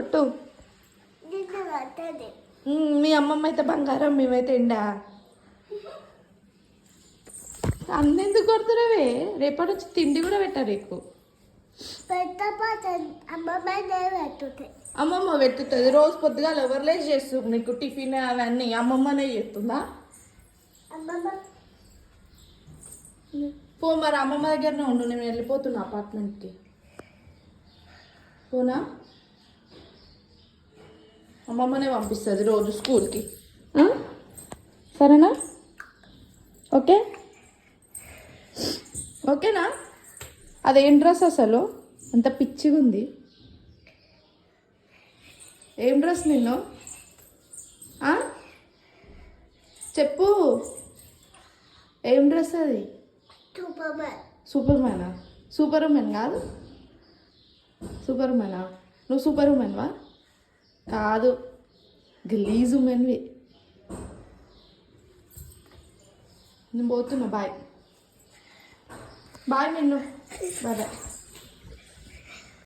కొట్టు. మీ అమ్మమ్మ అయితే బంగారం, మేమైతే ఎండా. అన్నెందుకు కొడుతున్నవే? రేపటి నుంచి తిండి కూడా పెట్టా నీకు. అమ్మమ్మ పెట్టుతుంది రోజు పొద్దుగా ఎవరులేసి చేస్తుంది నీకు టిఫిన్ అవన్నీ అమ్మమ్మనే చేస్తుందా? పో మరి అమ్మమ్మ దగ్గరనే ఉండు, నేను వెళ్ళిపోతున్నా అపార్ట్మెంట్కి. పోనా? అమ్మమ్మనే పంపిస్తుంది రోజు స్కూల్కి. సరేనా? ఓకే ఓకేనా? అదేం డ్రెస్ అసలు అంత పిచ్చిగా ఉంది? ఏం డ్రెస్ నిన్ను? చెప్పు, ఏం డ్రెస్ అది? సూపర్ మ్యానా? సూపర్ ఉమెన్ కాదు, సూపర్ ఉమెనా? నువ్వు సూపర్ ఉమెన్వా? కాదు, గలీజ్ ఉమెన్వి. నేను పోతున్నా. బాయ్ బాయ్ నిన్ను. Bye bye.